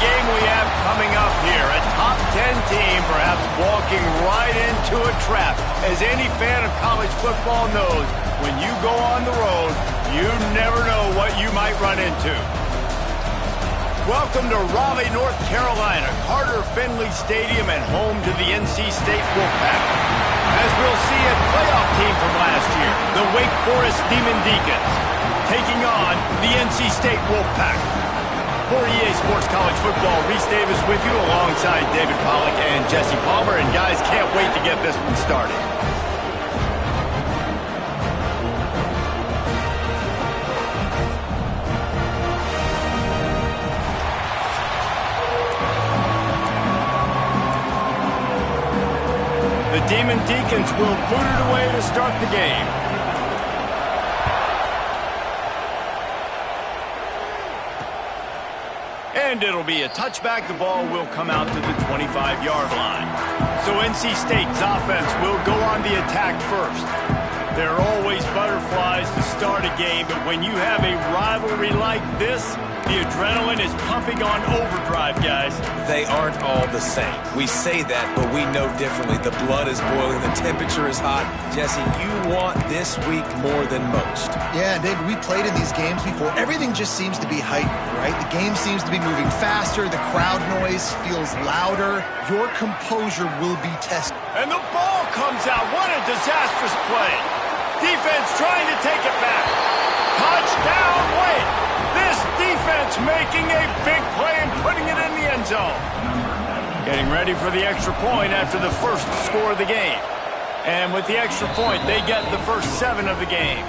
game we have coming up here. A top 10 team perhaps walking right into a trap. As any fan of college football knows, when you go on the road, you never know what you might run into. Welcome to Raleigh, North Carolina, Carter Finley Stadium, and home to the NC State Wolfpack. As we'll see, a playoff team from last year, the Wake Forest Demon Deacons, taking on the NC State Wolfpack. For EA Sports College Football, Reese Davis with you alongside David Pollack and Jesse Palmer. And guys, can't wait to get this one started. The Demon Deacons will boot it away to start the game. And it'll be a touchback. The ball will come out to the 25-yard line. So NC State's offense will go on the attack first. There are always butterflies to start a game, but when you have a rivalry like this, the adrenaline is pumping on overdrive, guys. They aren't all the same. We say that, but we know differently. The blood is boiling. The temperature is hot. Jesse, you want this week more than most. Yeah, David, we played in these games before. Everything just seems to be heightened, right? The game seems to be moving faster. The crowd noise feels louder. Your composure will be tested. And the ball comes out. What a disastrous play. Defense trying to take it back. Touchdown, Wake. This defense making a big play and putting it in the end zone. Getting ready for the extra point after the first score of the game. And with the extra point, they get the first 7 of the game.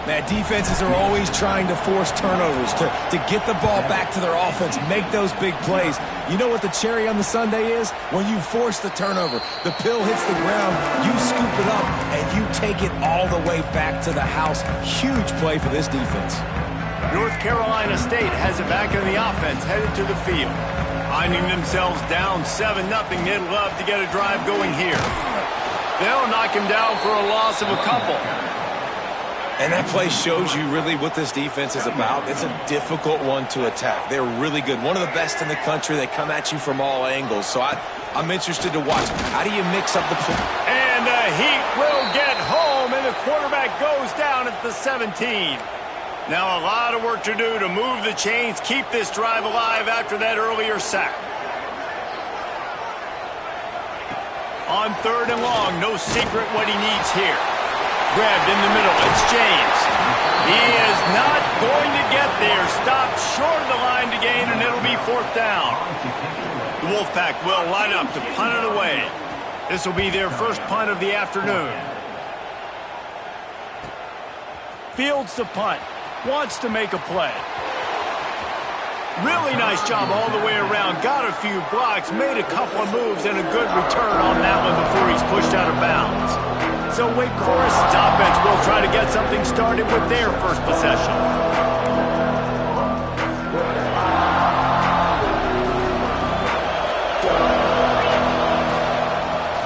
Man, defenses are always trying to force turnovers, to get the ball back to their offense, make those big plays. You know what the cherry on the sundae is? When you force the turnover, the pill hits the ground, you scoop it up, and you take it all the way back to the house. Huge play for this defense. North Carolina State has it back in the offense, headed to the field. Finding themselves down 7-0, they'd love to get a drive going here. They'll knock him down for a loss of a couple. And that play shows you really what this defense is about. It's a difficult one to attack. They're really good. One of the best in the country. They come at you from all angles. So I'm interested to watch. How do you mix up the play? And the Heat will get home, and the quarterback goes down at the 17. Now a lot of work to do to move the chains, keep this drive alive after that earlier sack. On 3rd and long, no secret what he needs here. Grabbed in the middle, it's James. He is not going to get there. Stopped short of the line to gain, and it'll be 4th down. The Wolfpack will line up to punt it away. This will be their first punt of the afternoon. Fields to punt. Wants to make a play. Really nice job all the way around. Got a few blocks, made a couple of moves, and a good return on that one before he's pushed out of bounds. So Wake Forest's offense will try to get something started with their first possession.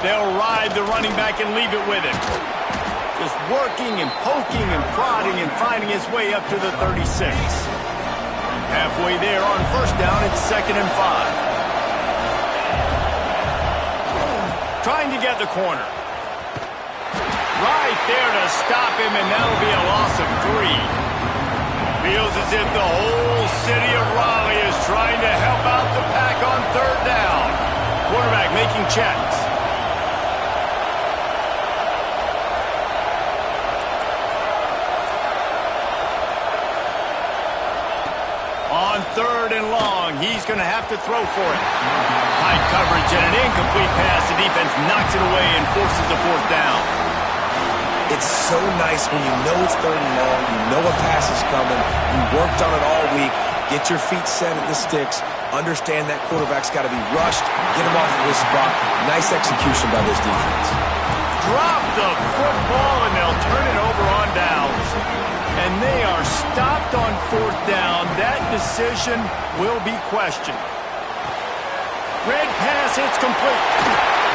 They'll ride the running back and leave it with him. Just working and poking and prodding and finding his way up to the 36. Halfway there on 1st down, it's 2nd and 5. Trying to get the corner. Right there to stop him, and that'll be a loss of 3. Feels as if the whole city of Raleigh is trying to help out the pack on 3rd down. Quarterback making checks. On 3rd and long, he's going to have to throw for it. High coverage and an incomplete pass. The defense knocks it away and forces the 4th down. It's so nice when you know it's 3rd and long, you know a pass is coming, you worked on it all week, get your feet set at the sticks, understand that quarterback's got to be rushed, get him off of his spot. Nice execution by this defense. Drop the football, and they'll turn it over on downs. And they are stopped on 4th down. That decision will be questioned. Red pass, it's complete.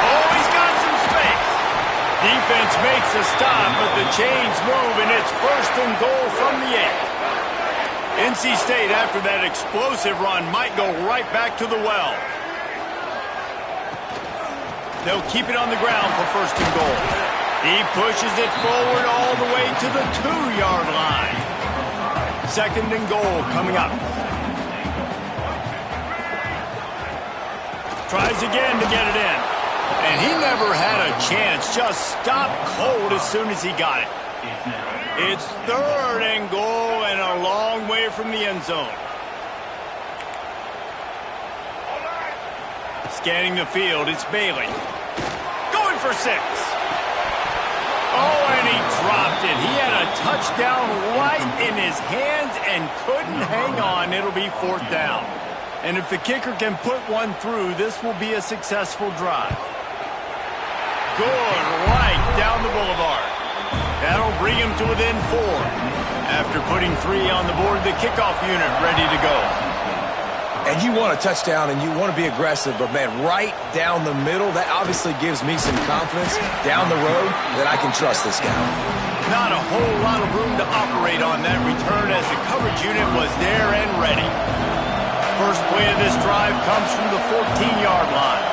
Oh, he's got some space. Defense makes a stop, but the chains move, and it's 1st and goal from the 8. NC State, after that explosive run, might go right back to the well. They'll keep it on the ground for first and goal. He pushes it forward all the way to the 2-yard line. Second and goal coming up. Tries again to get it in. And he never had a chance. Just stopped cold as soon as he got it. It's third and goal and a long way from the end zone. Scanning the field, it's Bailey. Going for 6. Oh, and he dropped it. He had a touchdown right in his hands and couldn't hang on. It'll be 4th down. And if the kicker can put one through, this will be a successful drive. Good right down the boulevard. That'll bring him to within 4. After putting 3 on the board, the kickoff unit ready to go. And you want a touchdown and you want to be aggressive, but man, right down the middle, that obviously gives me some confidence down the road that I can trust this guy. Not a whole lot of room to operate on that return as the coverage unit was there and ready. First play of this drive comes from the 14-yard line.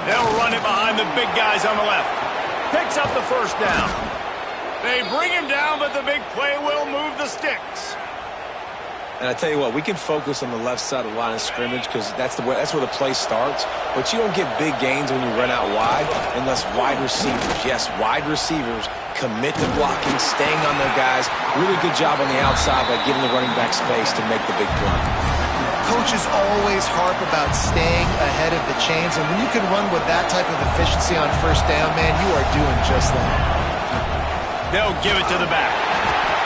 They'll run it behind the big guys on the left. Picks up the first down. They bring him down, but the big play will move the sticks. And I tell you what, we can focus on the left side of the line of scrimmage because that's where the play starts. But you don't get big gains when you run out wide unless wide receivers, yes, wide receivers commit to blocking, staying on their guys. Really good job on the outside by giving the running back space to make the big play. Coaches always harp about staying ahead of the chains, and when you can run with that type of efficiency on first down, man, you are doing just that. They'll give it to the back.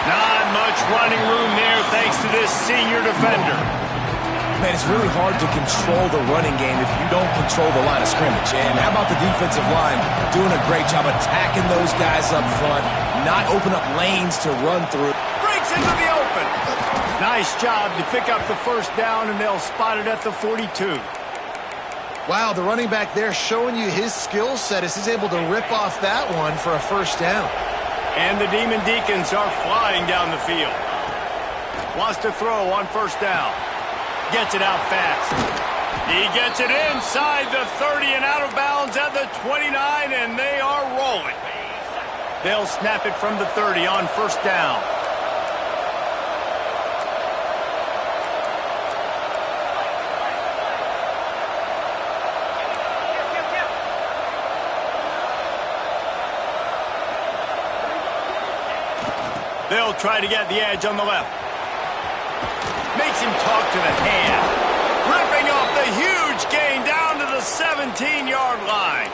Not much running room there thanks to this senior defender. Man, it's really hard to control the running game if you don't control the line of scrimmage. And how about the defensive line doing a great job attacking those guys up front, not open up lanes to run through. Breaks into the open. Nice job to pick up the first down, and they'll spot it at the 42. Wow, the running back there showing you his skill set as he's able to rip off that one for a first down. And the Demon Deacons are flying down the field. Wants to throw on first down. Gets it out fast. He gets it inside the 30 and out of bounds at the 29, and they are rolling. They'll snap it from the 30 on first down. They'll try to get the edge on the left. Makes him talk to the hand. Ripping off the huge gain down to the 17-yard line.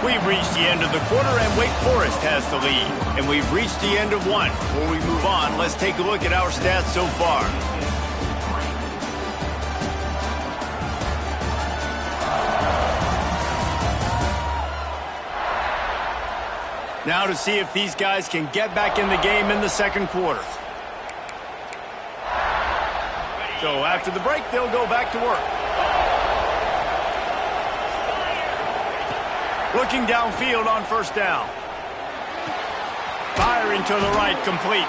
We've reached the end of the quarter, and Wake Forest has the lead. And we've reached the end of one. Before we move on, let's take a look at our stats so far. Now to see if these guys can get back in the game in the second quarter. So after the break, they'll go back to work. Looking downfield on first down. Firing to the right, complete.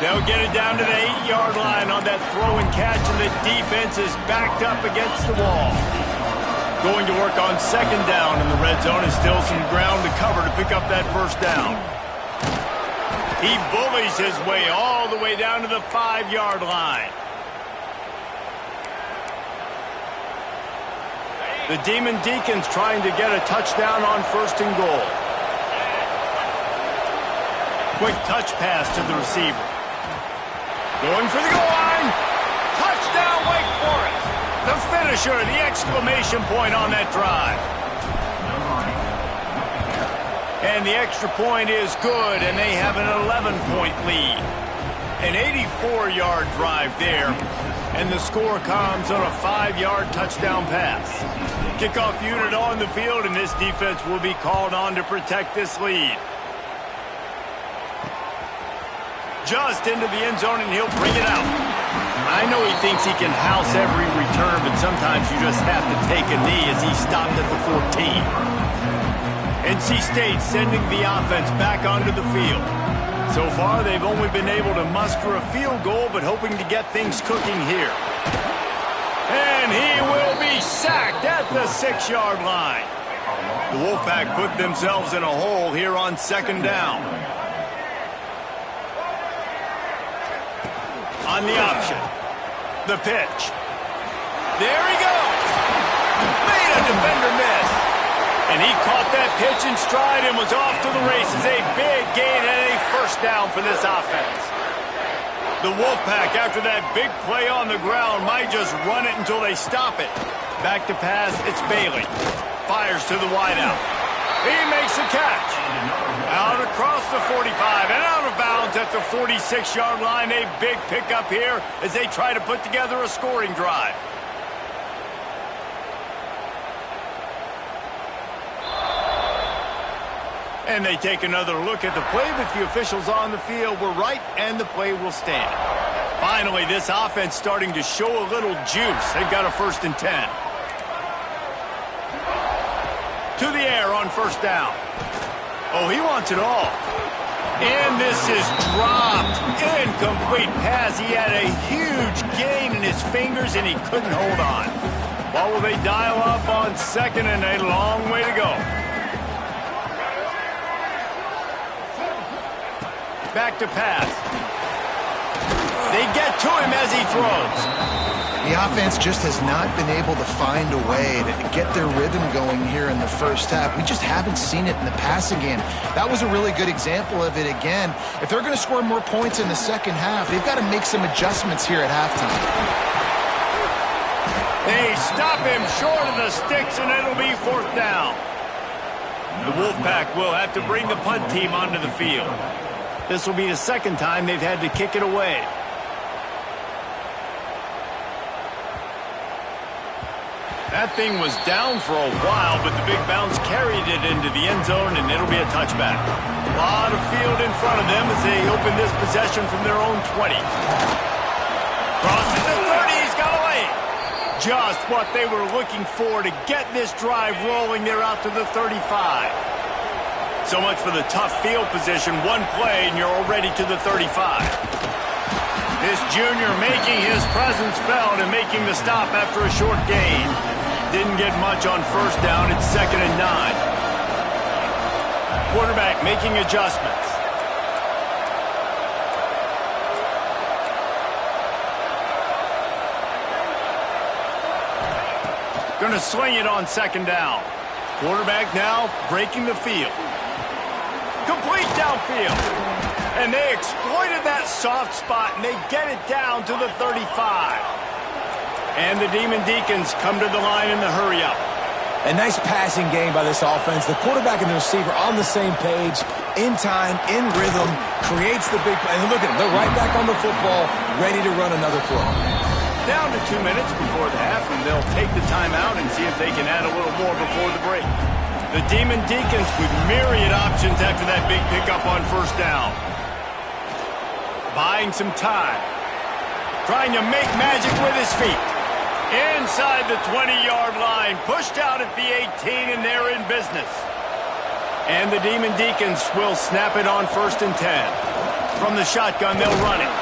They'll get it down to the 8-yard line on that throw and catch, and the defense is backed up against the wall. Going to work on second down in the red zone, and still some ground to cover to pick up that first down. He bullies his way all the way down to the 5-yard line. The Demon Deacons trying to get a touchdown on first and goal. Quick touch pass to the receiver. Going for the goal line. Touchdown, Wake Forest. The finisher, the exclamation point on that drive. And the extra point is good, and they have an 11-point lead. An 84-yard drive there, and the score comes on a 5-yard touchdown pass. Kickoff unit on the field, and this defense will be called on to protect this lead. Just into the end zone, and he'll bring it out. I know he thinks he can house every return, but sometimes you just have to take a knee as he stopped at the 14. NC State sending the offense back onto the field. So far, they've only been able to muster a field goal, but hoping to get things cooking here. And he will be sacked at the 6-yard line. The Wolfpack put themselves in a hole here on 2nd down. On the option. The pitch. There he goes. Made a defender miss. And he caught that pitch in stride and was off to the races. A big gain and a 1st down for this offense. The Wolfpack, after that big play on the ground, might just run it until they stop it. Back to pass, it's Bailey. Fires to the wideout. He makes the catch. Out across the 45 and out of bounds at the 46-yard line. A big pickup here as they try to put together a scoring drive. And they take another look at the play, but the officials on the field were right, and the play will stand. Finally, this offense starting to show a little juice. They've got a 1st and 10. To the air on 1st down. Oh, he wants it all. And this is dropped. Incomplete pass. He had a huge gain in his fingers, and he couldn't hold on. What will they dial up on 2nd and a long way to go? Back to pass. They get to him as he throws. The offense just has not been able to find a way to get their rhythm going here in the 1st half. We just haven't seen it in the passing game. That was a really good example of it again. If they're going to score more points in the 2nd half, they've got to make some adjustments here at halftime. They stop him short of the sticks, and it'll be 4th down. The Wolfpack will have to bring the punt team onto the field. This will be the 2nd time they've had to kick it away. That thing was down for a while, but the big bounce carried it into the end zone, and it'll be a touchback. A lot of field in front of them as they open this possession from their own 20. Crosses the 30, he's got away. Just what they were looking for to get this drive rolling. They're out to the 35. So much for the tough field position. One play, and you're already to the 35. This junior making his presence felt and making the stop after a short gain. Didn't get much on 1st down. It's 2nd and 9. Quarterback making adjustments. Going to swing it on 2nd down. Quarterback now breaking the field. Complete downfield. And they exploited that soft spot, and they get it down to the 35. And the Demon Deacons come to the line in the hurry-up. A nice passing game by this offense. The quarterback and the receiver on the same page, in time, in rhythm, creates the big play. And look at them. They're right back on the football, ready to run another play. Down to 2 minutes before the half, and they'll take the timeout and see if they can add a little more before the break. The Demon Deacons with myriad options after that big pickup on 1st down. Buying some time. Trying to make magic with his feet. Inside the 20-yard line. Pushed out at the 18, and they're in business. And the Demon Deacons will snap it on 1st and 10. From the shotgun, they'll run it.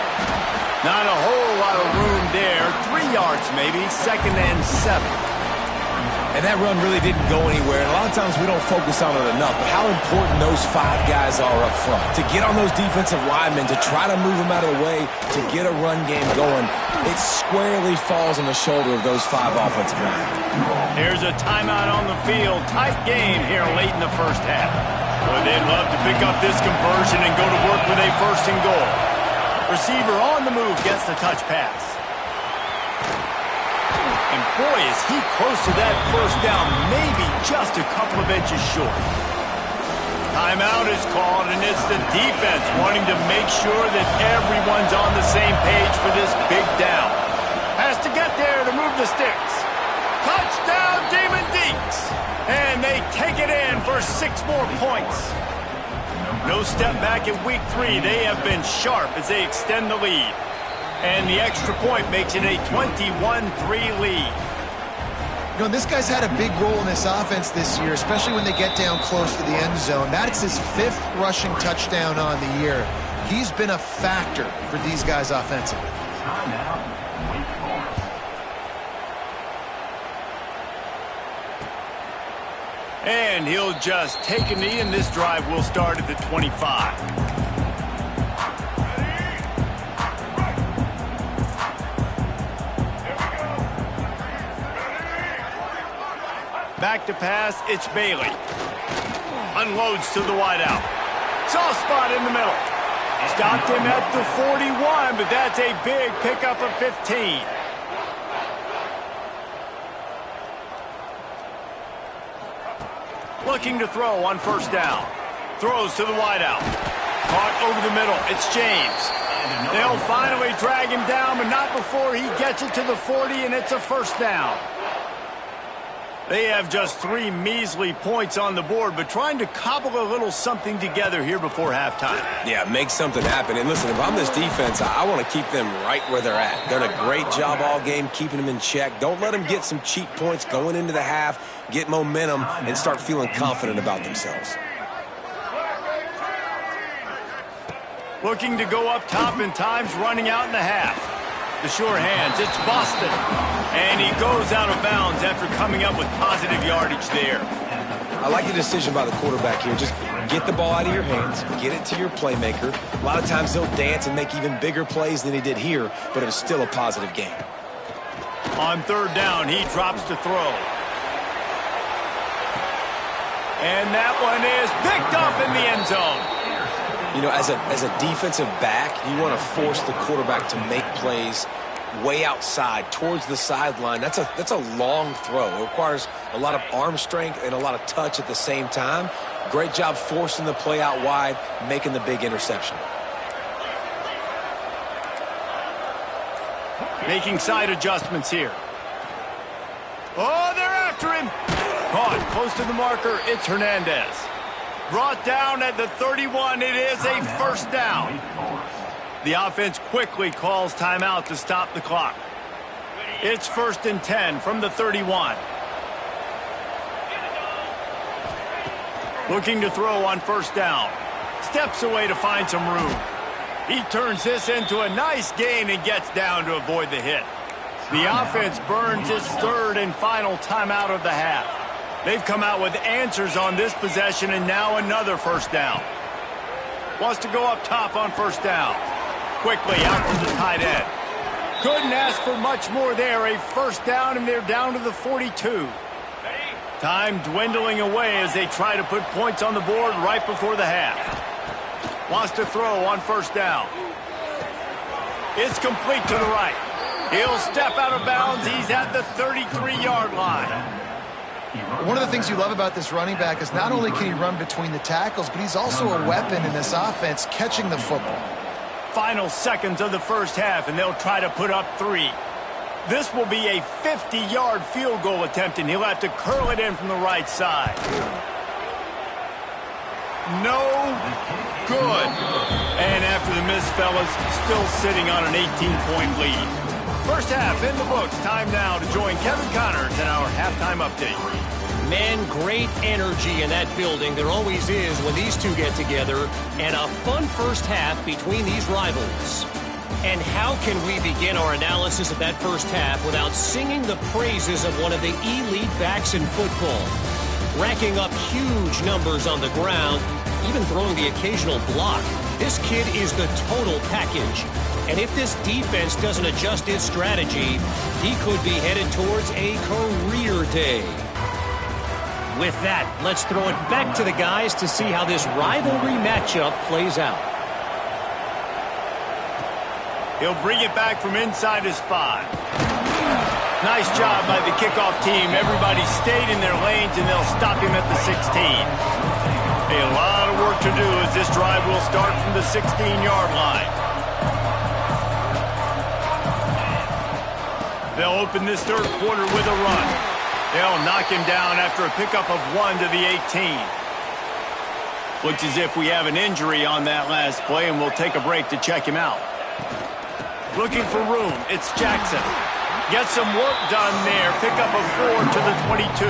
Not a whole lot of room there. 3 yards maybe. 2nd and 7. And that run really didn't go anywhere. And a lot of times we don't focus on it enough, but how important those 5 guys are up front. To get on those defensive linemen, to try to move them out of the way, to get a run game going, it squarely falls on the shoulder of those 5 offensive linemen. Here's a timeout on the field. Tight game here late in the 1st half. Boy, they'd love to pick up this conversion and go to work with a 1st and goal. Receiver on the move gets the touch pass. And boy, is he close to that 1st down, maybe just a couple of inches short. Timeout is called, and it's the defense wanting to make sure that everyone's on the same page for this big down. Has to get there to move the sticks. Touchdown, Demon Deeks! And they take it in for 6 more points. No step back in week 3. They have been sharp as they extend the lead. And the extra point makes it a 21-3 lead. You know, this guy's had a big role in this offense this year, especially when they get down close to the end zone. That's his 5th rushing touchdown on the year. He's been a factor for these guys offensively. And he'll just take a knee, and this drive will start at the 25. Back to pass, it's Bailey. Unloads to the wideout. Soft spot in the middle. Stopped him at the 41, but that's a big pickup of 15. Looking to throw on first down. Throws to the wideout. Caught over the middle. It's James. They'll finally drag him down, but not before he gets it to the 40, and it's a first down. They have just 3 measly points on the board, but trying to cobble a little something together here before halftime. Yeah, make something happen. And listen, if I'm this defense, I want to keep them right where they're at. Done a great job all game keeping them in check. Don't let them get some cheap points going into the half, get momentum, and start feeling confident about themselves. Looking to go up top, and time's running out in the half. The sure hands, it's Boston. And he goes out of bounds after coming up with positive yardage there. I like the decision by the quarterback here. Just get the ball out of your hands, get it to your playmaker. A lot of times he'll dance and make even bigger plays than he did here, but it was still a positive game. On third down, he drops to throw. And that one is picked off in the end zone. You know, as a defensive back, you want to force the quarterback to make plays way outside towards the sideline. That's a long throw. It requires a lot of arm strength and a lot of touch at the same time. Great job forcing the play out wide, making the big interception. Making side adjustments here. Oh, they're after him. Caught close to the marker. It's Hernandez. Brought down at the 31. It is a first down. The offense quickly calls timeout to stop the clock. It's 1st and 10 from the 31. Looking to throw on first down. Steps away to find some room. He turns this into a nice gain and gets down to avoid the hit. The offense burns its 3rd and final timeout of the half. They've come out with answers on this possession, and now another first down. Wants to go up top on first down. Quickly out to the tight end. Couldn't ask for much more there. A first down, and they're down to the 42. Time dwindling away as they try to put points on the board right before the half. Wants to throw on first down. It's complete to the right. He'll step out of bounds. He's at the 33-yard line. One of the things you love about this running back is not only can he run between the tackles, but he's also a weapon in this offense catching the football. Final seconds of the first half, and they'll try to put up 3. This will be a 50-yard field goal attempt, and he'll have to curl it in from the right side. No good. And after the miss, fellas, still sitting on an 18-point lead. First half in the books. Time now to join Kevin Connors in our halftime update. Man, great energy in that building. There always is when these two get together. And a fun first half between these rivals. And how can we begin our analysis of that first half without singing the praises of one of the elite backs in football? Racking up huge numbers on the ground, even throwing the occasional block. This kid is the total package. And if this defense doesn't adjust its strategy, he could be headed towards a career day. With that, let's throw it back to the guys to see how this rivalry matchup plays out. He'll bring it back from inside his 5. Nice job by the kickoff team. Everybody stayed in their lanes, and they'll stop him at the 16. A lot of work to do as this drive will start from the 16-yard line. They'll open this third quarter with a run. They'll knock him down after a pickup of 1 to the 18. Looks as if we have an injury on that last play, and we'll take a break to check him out. Looking for room. It's Jackson. Get some work done there. Pick up a 4 to the 22.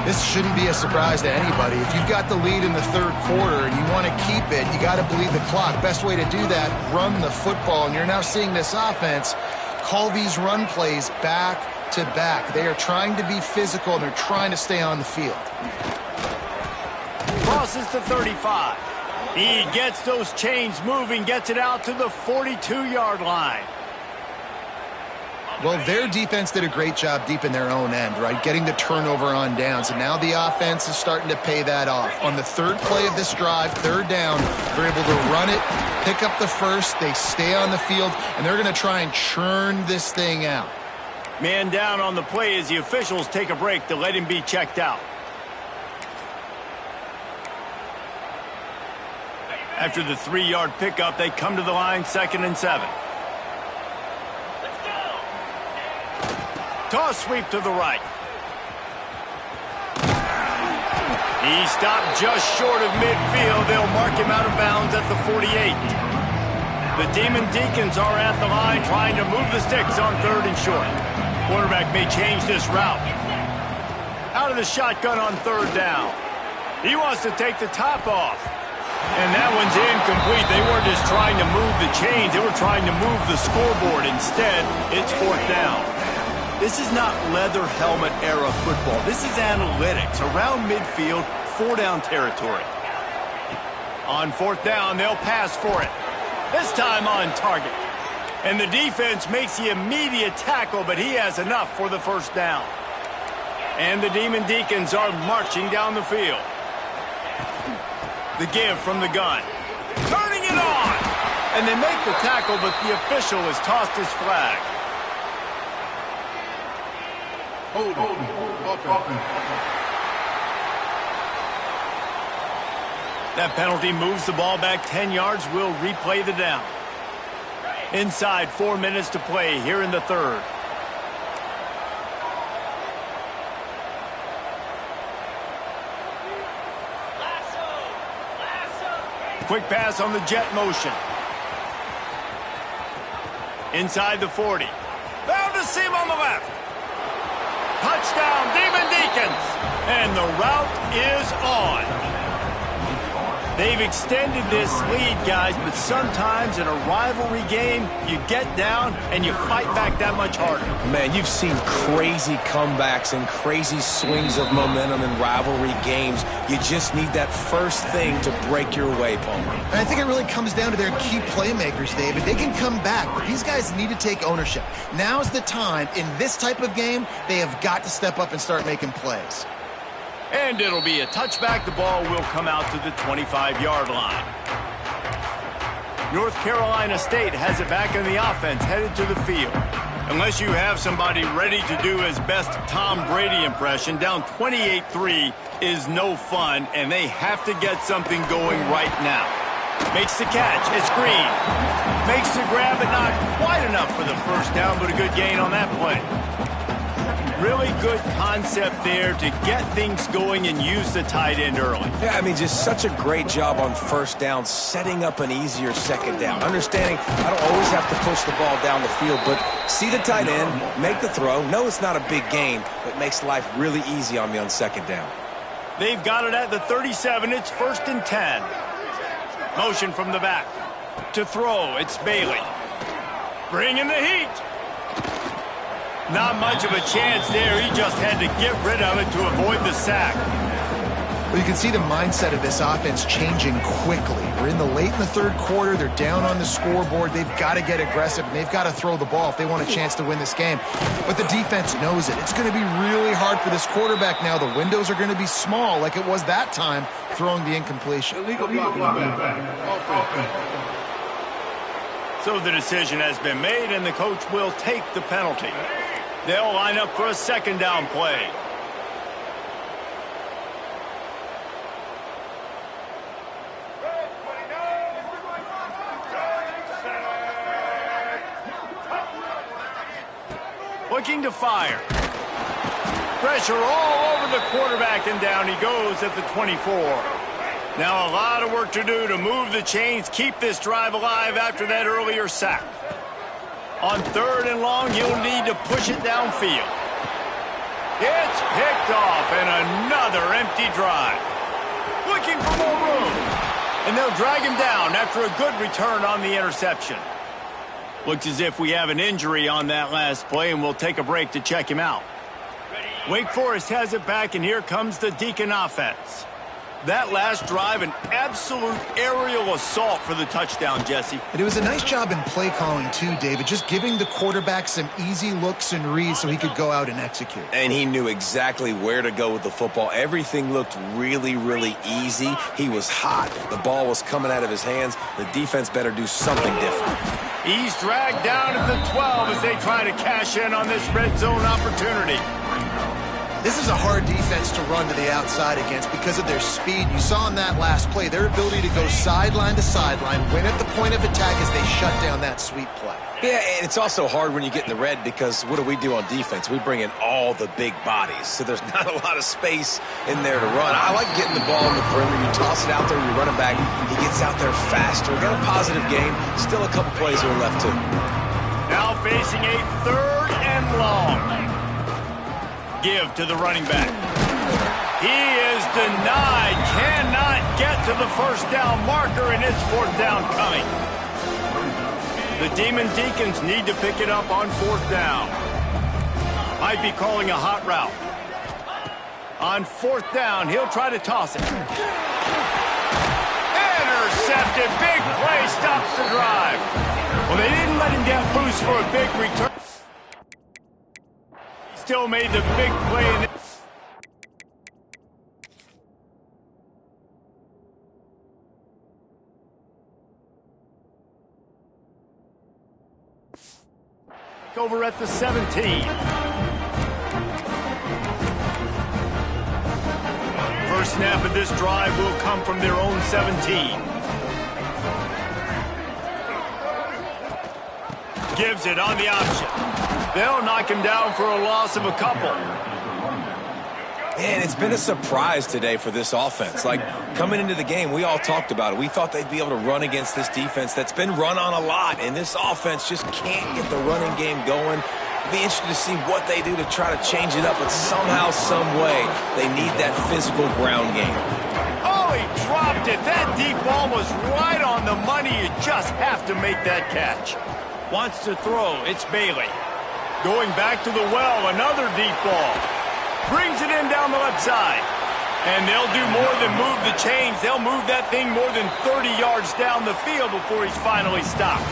This shouldn't be a surprise to anybody. If you've got the lead in the third quarter and you want to keep it, you got to bleed the clock. Best way to do that, run the football. And you're now seeing this offense call these run plays back to back. They are trying to be physical, and they're trying to stay on the field. Crosses the 35. He gets those chains moving, gets it out to the 42-yard line. Well, their defense did a great job deep in their own end, right? Getting the turnover on downs. And now the offense is starting to pay that off. On the third play of this drive, third down, they're able to run it, pick up the first, they stay on the field, and they're going to try and churn this thing out. Man down on the play as the officials take a break to let him be checked out. After the 3-yard pickup, they come to the line, 2nd and 7. Toss sweep to the right. He stopped just short of midfield. They'll mark him out of bounds at the 48. The Demon Deacons are at the line trying to move the sticks on 3rd and short. Quarterback may change this route. Out of the shotgun on 3rd down. He wants to take the top off. And that one's incomplete. They weren't just trying to move the chains. They were trying to move the scoreboard. Instead, it's 4th down. This is not leather helmet era football. This is analytics. Around midfield, 4-down territory. On 4th down, they'll pass for it. This time on target. And the defense makes the immediate tackle, but he has enough for the 1st down. And the Demon Deacons are marching down the field. The give from the gun. Turning it on! And they make the tackle, but the official has tossed his flag. That penalty moves the ball back 10 yards. We'll replay the down. Inside 4 minutes to play here in the 3rd. Quick pass on the jet motion. Inside the 40. Found a seam on the left. Touchdown, Demon Deacons. And the route is on. They've extended this lead, guys, but sometimes in a rivalry game, you get down and you fight back that much harder. Man, you've seen crazy comebacks and crazy swings of momentum in rivalry games. You just need that first thing to break your way, Palmer. And I think it really comes down to their key playmakers, David. They can come back, but these guys need to take ownership. Now's the time. In this type of game, they have got to step up and start making plays. And it'll be a touchback. The ball will come out to the 25-yard line. North Carolina State has it back in the offense, headed to the field. Unless you have somebody ready to do his best Tom Brady impression, down 28-3 is no fun, and they have to get something going right now. Makes the catch. It's Green. Makes the grab, but not quite enough for the 1st down, but a good gain on that play. Really good concept there to get things going and use the tight end early. Yeah, I mean, just such a great job on 1st down, setting up an easier 2nd down. Understanding I don't always have to push the ball down the field, but see the tight end, make the throw. No, it's not a big gain, but makes life really easy on me on 2nd down. They've got it at the 37. It's 1st and 10. Motion from the back. To throw, it's Bailey. Bringing the heat. Not much of a chance there. He just had to get rid of it to avoid the sack. Well, you can see the mindset of this offense changing quickly. We're in the late in the 3rd quarter. They're down on the scoreboard. They've got to get aggressive, and they've got to throw the ball if they want a chance to win this game. But the defense knows it. It's going to be really hard for this quarterback now. The windows are going to be small like it was that time throwing the incompletion. So the decision has been made, and the coach will take the penalty. They'll line up for a 2nd down play. Looking to fire. Pressure all over the quarterback, and down he goes at the 24. Now a lot of work to do to move the chains, keep this drive alive after that earlier sack. On 3rd and long, you'll need to push it downfield. It's picked off, and another empty drive. Looking for more room. And they'll drag him down after a good return on the interception. Looks as if we have an injury on that last play, and we'll take a break to check him out. Wake Forest has it back, and here comes the Deacon offense. That last drive, an absolute aerial assault for the touchdown, Jesse. And it was a nice job in play calling too, David, just giving the quarterback some easy looks and reads so he could go out and execute. And he knew exactly where to go with the football. Everything looked really, really easy. He was hot. The ball was coming out of his hands. The defense better do something different. He's dragged down at the 12 as they try to cash in on this red zone opportunity. This is a hard defense to run to the outside against because of their speed. You saw in that last play their ability to go sideline to sideline, win at the point of attack as they shut down that sweep play. Yeah, and it's also hard when you get in the red because what do we do on defense? We bring in all the big bodies, so there's not a lot of space in there to run. I like getting the ball in the perimeter. You toss it out there, you run it back. He gets out there faster. Got a positive game. Still a couple plays here left, too. Now facing a 3rd and long. Give to the running back. He is denied. Cannot get to the first down marker, and it's 4th down coming. The Demon Deacons need to pick it up on 4th down. Might be calling a hot route. On 4th down, he'll try to toss it. Intercepted. Big play stops the drive. Well, they didn't let him get loose for a big return. Still made the big play. Over at the 17. First snap of this drive will come from their own 17. Gives it on the option. They'll knock him down for a loss of a couple. And it's been a surprise today for this offense. Like, coming into the game, we all talked about it. We thought they'd be able to run against this defense that's been run on a lot, and this offense just can't get the running game going. Be interested to see what they do to try to change it up, but somehow, some way, they need that physical ground game. Oh, he dropped it. That deep ball was right on the money. You just have to make that catch. Wants to throw. It's Bailey. Going back to the well, another deep ball. Brings it in down the left side. And they'll do more than move the chains. They'll move that thing more than 30 yards down the field before he's finally stopped.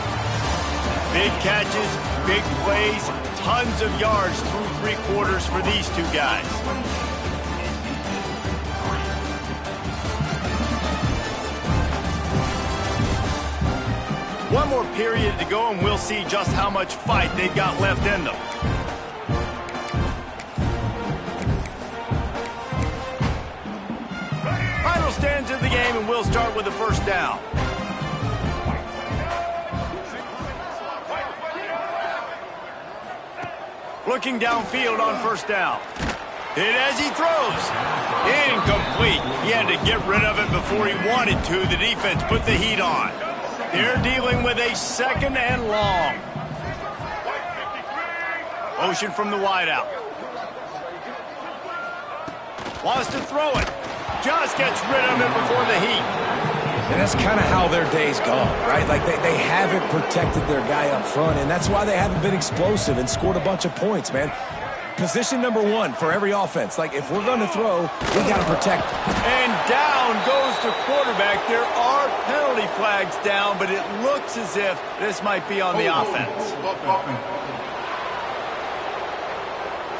Big catches, big plays, tons of yards through 3 quarters for these two guys. One more period to go, and we'll see just how much fight they've got left in them. Final stands of the game, and we'll start with the first down. Looking downfield on first down. Hit as he throws. Incomplete. He had to get rid of it before he wanted to. The defense put the heat on. They're dealing with a 2nd and long. Motion from the wideout. Wants to throw it. Just gets rid of it before the heat. And that's kind of how their day's gone, right? Like they haven't protected their guy up front, and that's why they haven't been explosive and scored a bunch of points, man. Position number 1 for every offense. Like, if we're going to throw, we got to protect. And down goes the quarterback. There are penalty flags down, but it looks as if this might be on the offense.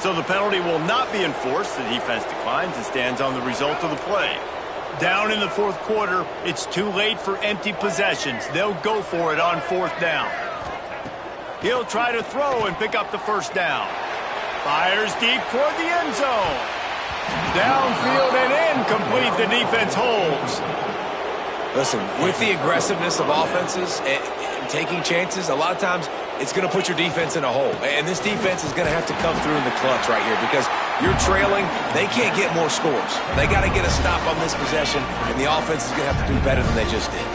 So the penalty will not be enforced. The defense declines and stands on the result of the play. Down in the 4th quarter, it's too late for empty possessions. They'll go for it on 4th down. He'll try to throw and pick up the first down. Fires deep toward the end zone. Downfield and incomplete. The defense holds. Listen, with the aggressiveness of offenses and taking chances, a lot of times it's going to put your defense in a hole. And this defense is going to have to come through in the clutch right here because you're trailing. They can't get more scores. They got to get a stop on this possession, and the offense is going to have to do better than they just did.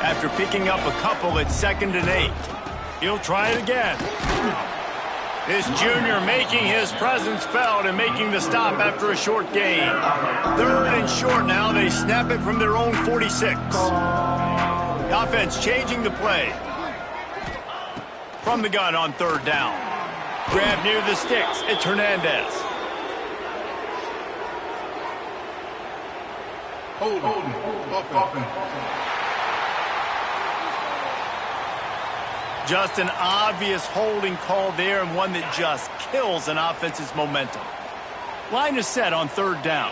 After picking up a couple, it's 2nd and 8. He'll try it again. This junior making his presence felt and making the stop after a short gain. 3rd and short now. They snap it from their own 46. The offense changing the play. From the gun on 3rd down. Grab near the sticks. It's Hernandez. Just an obvious holding call there, and one that just kills an offense's momentum. Line is set on 3rd down.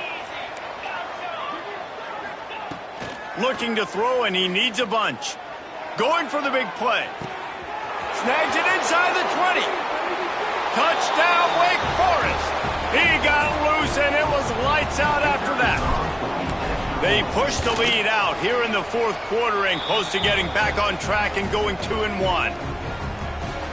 Looking to throw, and he needs a bunch. Going for the big play. Snags it inside the 20. Touchdown, Wake Forest. He got loose, and it was lights out after that. They pushed the lead out here in the 4th quarter and close to getting back on track and going 2-1.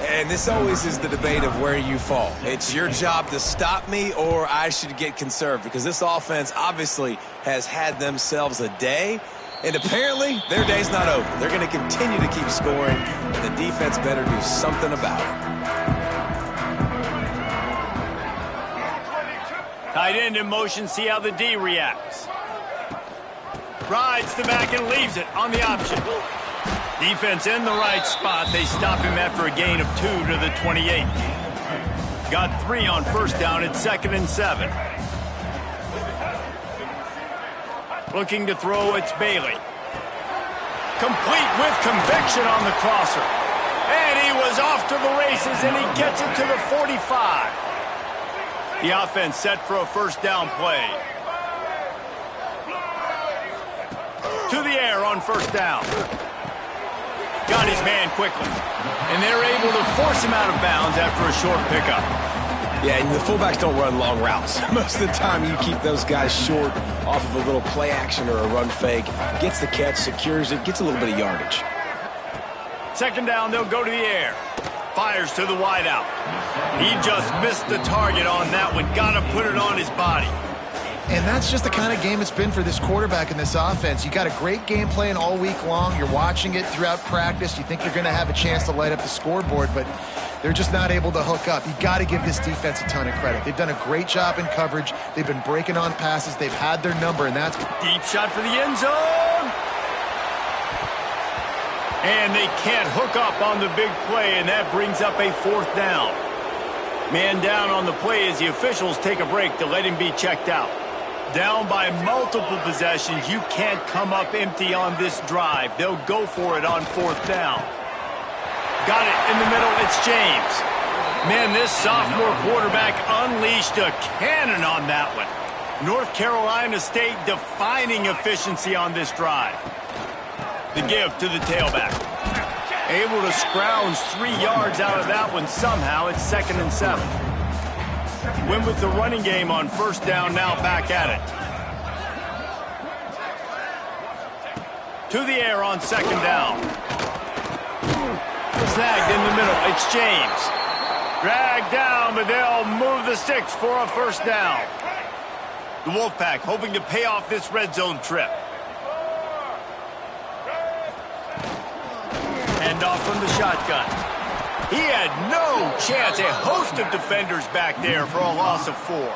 And this always is the debate of where you fall. It's your job to stop me, or I should get conserved, because this offense obviously has had themselves a day, and apparently their day's not over. They're going to continue to keep scoring, and the defense better do something about it. Tight end in motion, see how the D reacts. Rides the back and leaves it on the option. Defense in the right spot. They stop him after a gain of 2 to the 28. Got 3 on 1st down. It's 2nd and 7. Looking to throw, it's Bailey. Complete with conviction on the crosser. And he was off to the races, and he gets it to the 45. The offense set for a 1st down play. To the air on 1st down. Got his man quickly. And they're able to force him out of bounds after a short pickup. Yeah, and the fullbacks don't run long routes. Most of the time you keep those guys short off of a little play action or a run fake. Gets the catch, secures it, gets a little bit of yardage. 2nd down, they'll go to the air. Fires to the wideout. He just missed the target on that one. Got to put it on his body. And that's just the kind of game it's been for this quarterback in this offense. You got a great game plan all week long. You're watching it throughout practice. You think you're going to have a chance to light up the scoreboard, but they're just not able to hook up. You got to give this defense a ton of credit. They've done a great job in coverage. They've been breaking on passes. They've had their number, and that's... Deep shot for the end zone. And they can't hook up on the big play, and that brings up a 4th down. Man down on the play as the officials take a break to let him be checked out. Down by multiple possessions, you can't come up empty on this drive. They'll go for it on 4th down. Got it in the middle, it's James. Man, this sophomore quarterback unleashed a cannon on that one. North Carolina State defining efficiency on this drive. The give to the tailback. Able to scrounge 3 yards out of that one somehow. It's 2nd and 7. Win with the running game on 1st down, now back at it. To the air on 2nd down. Snagged in the middle, it's James. Dragged down, but they'll move the sticks for a 1st down. The Wolfpack hoping to pay off this red zone trip. Hand off from the shotgun. He had no chance. A host of defenders back there for a loss of 4.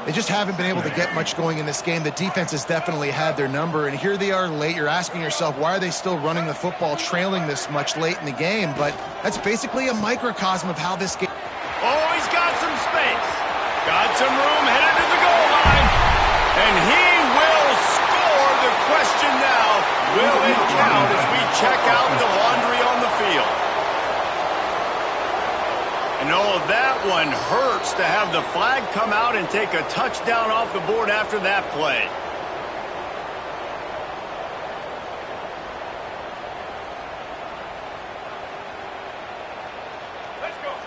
They just haven't been able to get much going in this game. The defense has definitely had their number, and here they are late. You're asking yourself, why are they still running the football, trailing this much late in the game? But that's basically a microcosm of how this game... Oh, he's got some space. Got some room, headed to the goal line. And he will score. The question now, will it count as we check out the laundry on the field? And oh, that one hurts to have the flag come out and take a touchdown off the board after that play.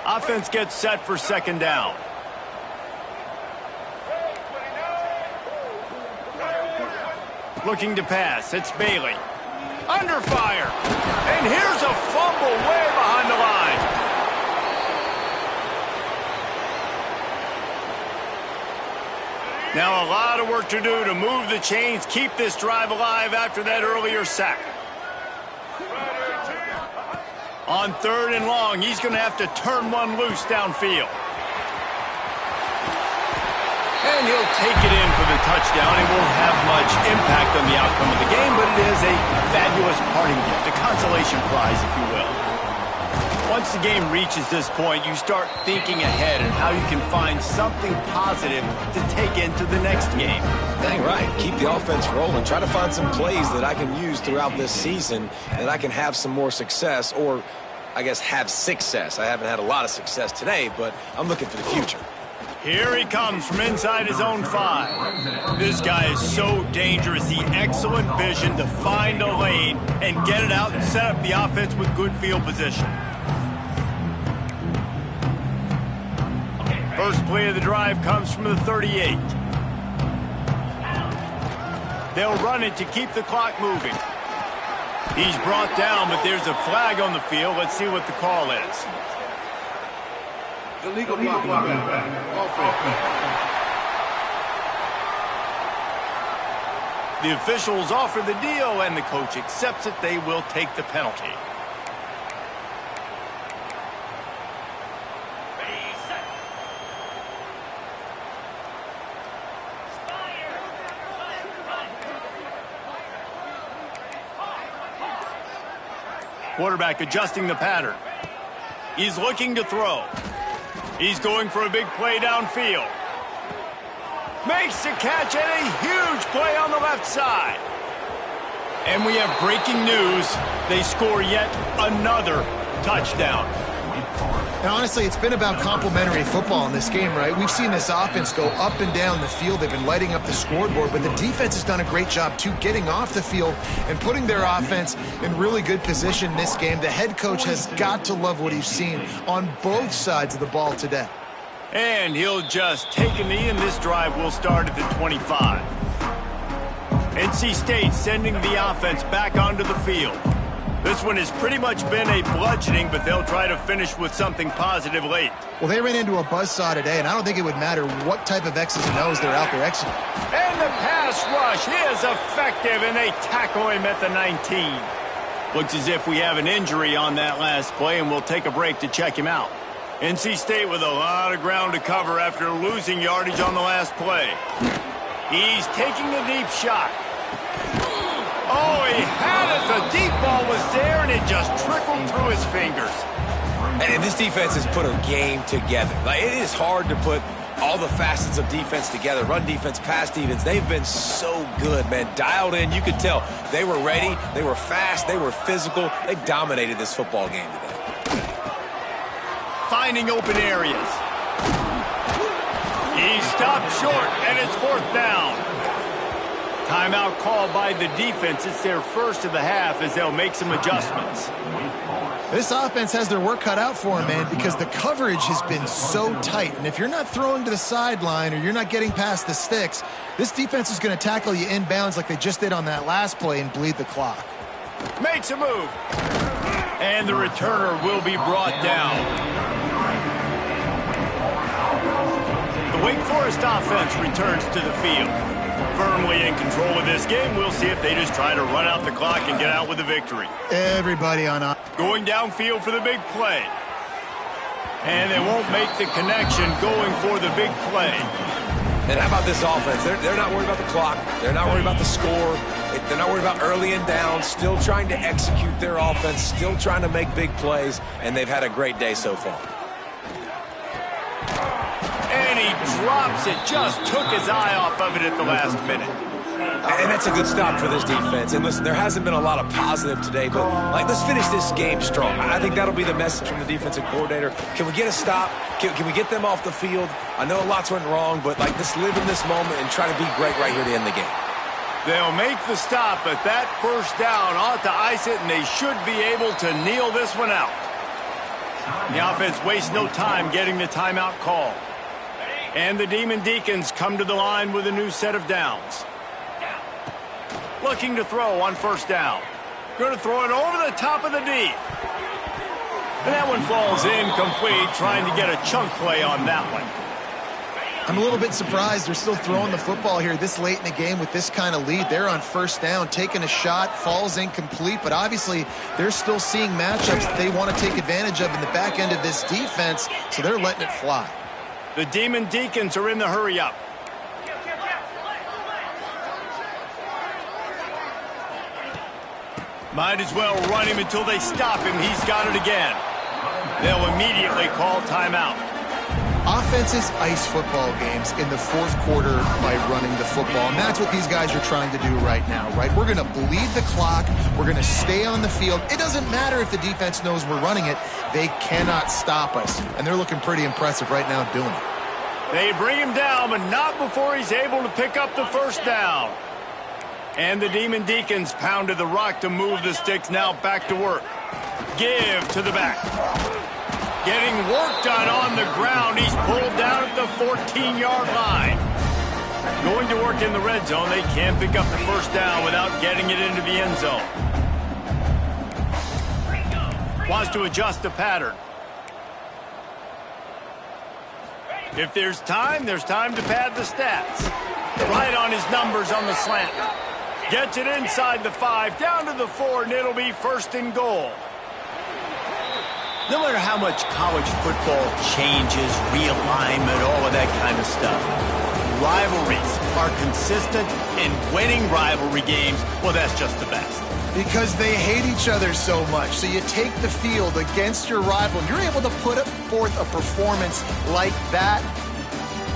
Offense gets set for 2nd down. Looking to pass, it's Bailey. Under fire. And here's a fumble way behind the line. Now a lot of work to do to move the chains, keep this drive alive after that earlier sack. On 3rd and long, he's going to have to turn one loose downfield. And he'll take it in for the touchdown. It won't have much impact on the outcome of the game, but it is a fabulous parting gift, a consolation prize, if you will. Once the game reaches this point, you start thinking ahead and how you can find something positive to take into the next game. Dang right. Keep the offense rolling. Try to find some plays that I can use throughout this season that I can have some more success, or I guess have success. I haven't had a lot of success today, but I'm looking for the future. Here he comes from inside his own 5. This guy is so dangerous. The excellent vision to find a lane and get it out and set up the offense with good field position. First play of the drive comes from the 38. They'll run it to keep the clock moving. He's brought down, but there's a flag on the field. Let's see what the call is. Illegal blocking. The officials offer the deal, and the coach accepts it. They will take the penalty. Quarterback adjusting the pattern. He's looking to throw. He's going for a big play downfield. Makes the catch and a huge play on the left side. And we have breaking news. They score yet another touchdown. And honestly, it's been about complementary football in this game, right? We've seen this offense go up and down the field. They've been lighting up the scoreboard, but the defense has done a great job, too, getting off the field and putting their offense in really good position in this game. The head coach has got to love what he's seen on both sides of the ball today. And he'll just take a knee, and this drive will start at the 25. NC State sending the offense back onto the field. This one has pretty much been a bludgeoning, but they'll try to finish with something positive late. Well, they ran into a buzzsaw today, and I don't think it would matter what type of X's and O's they're out there executing. And the pass rush is effective, and they tackle him at the 19. Looks as if we have an injury on that last play, and we'll take a break to check him out. NC State with a lot of ground to cover after losing yardage on the last play. He's taking a deep shot. Oh, he had it. The deep ball was there, and it just trickled through his fingers. And this defense has put a game together. Like, it is hard to put all the facets of defense together. Run defense, pass defense. They've been so good, man. Dialed in. You could tell they were ready. They were fast. They were physical. They dominated this football game today. Finding open areas. He stopped short, and it's 4th down. Timeout called by the defense. It's their first of the half as they'll make some adjustments. This offense has their work cut out for them, man, because the coverage has been so tight. And if you're not throwing to the sideline or you're not getting past the sticks, this defense is going to tackle you inbounds like they just did on that last play and bleed the clock. Makes a move. And the returner will be brought down. The Wake Forest offense returns to the field. Firmly in control of this game. We'll see if they just try to run out the clock and get out with a victory. Everybody on up. Going downfield for the big play. And they won't make the connection going for the big play. And how about this offense? They're not worried about the clock. They're not worried about the score. They're not worried about early and down. Still trying to execute their offense. Still trying to make big plays. And they've had a great day so far. And he drops it. Just took his eye off of it at the last minute. And that's a good stop for this defense. And listen, there hasn't been a lot of positive today, but let's finish this game strong. I think that'll be the message from the defensive coordinator. Can we get a stop? Can we get them off the field? I know lots went wrong, but let's live in this moment and try to be great right here to end the game. They'll make the stop, but that first down ought to ice it, and they should be able to kneel this one out. The offense wastes no time getting the timeout call. And the Demon Deacons come to the line with a new set of downs. Looking to throw on first down. Going to throw it over the top of the D. And that one falls incomplete, trying to get a chunk play on that one. I'm a little bit surprised they're still throwing the football here this late in the game with this kind of lead. They're on first down, taking a shot, falls incomplete, but obviously they're still seeing matchups that they want to take advantage of in the back end of this defense, so they're letting it fly. The Demon Deacons are in the hurry-up. Might as well run him until they stop him. He's got it again. They'll immediately call timeout. Offenses ice football games in the fourth quarter by running the football, and that's what these guys are trying to do right now, right? We're going to bleed the clock. We're going to stay on the field. It doesn't matter if the defense knows we're running it. They cannot stop us, and they're looking pretty impressive right now doing it. They bring him down, but not before he's able to pick up the first down. And the Demon Deacons pounded the rock to move the sticks, now back to work. Give to the back. Getting work done on the ground. He's pulled down at the 14-yard line. Going to work in the red zone. They can't pick up the first down without getting it into the end zone. Wants to adjust the pattern. If there's time to pad the stats. Right on his numbers on the slant. Gets it inside the 5, down to the 4, and it'll be first and goal. No matter how much college football changes, realignment, all of that kind of stuff, rivalries are consistent, and winning rivalry games, well, that's just the best. Because they hate each other so much. So you take the field against your rival, and you're able to put forth a performance like that.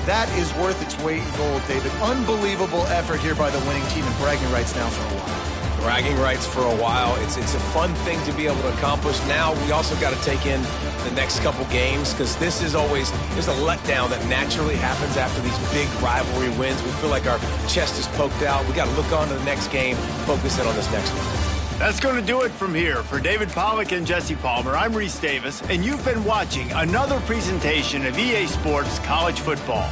That is worth its weight in gold, David. Unbelievable effort here by the winning team, and bragging rights now for a while. Bragging rights for a while. It's a fun thing to be able to accomplish. Now we also got to take in the next couple games, because this is always, there's a letdown that naturally happens after these big rivalry wins. We feel like our chest is poked out. We got to look on to the next game, focus in on this next one. That's going to do it from here. For David Pollack and Jesse Palmer, I'm Reese Davis, and you've been watching another presentation of EA Sports College Football.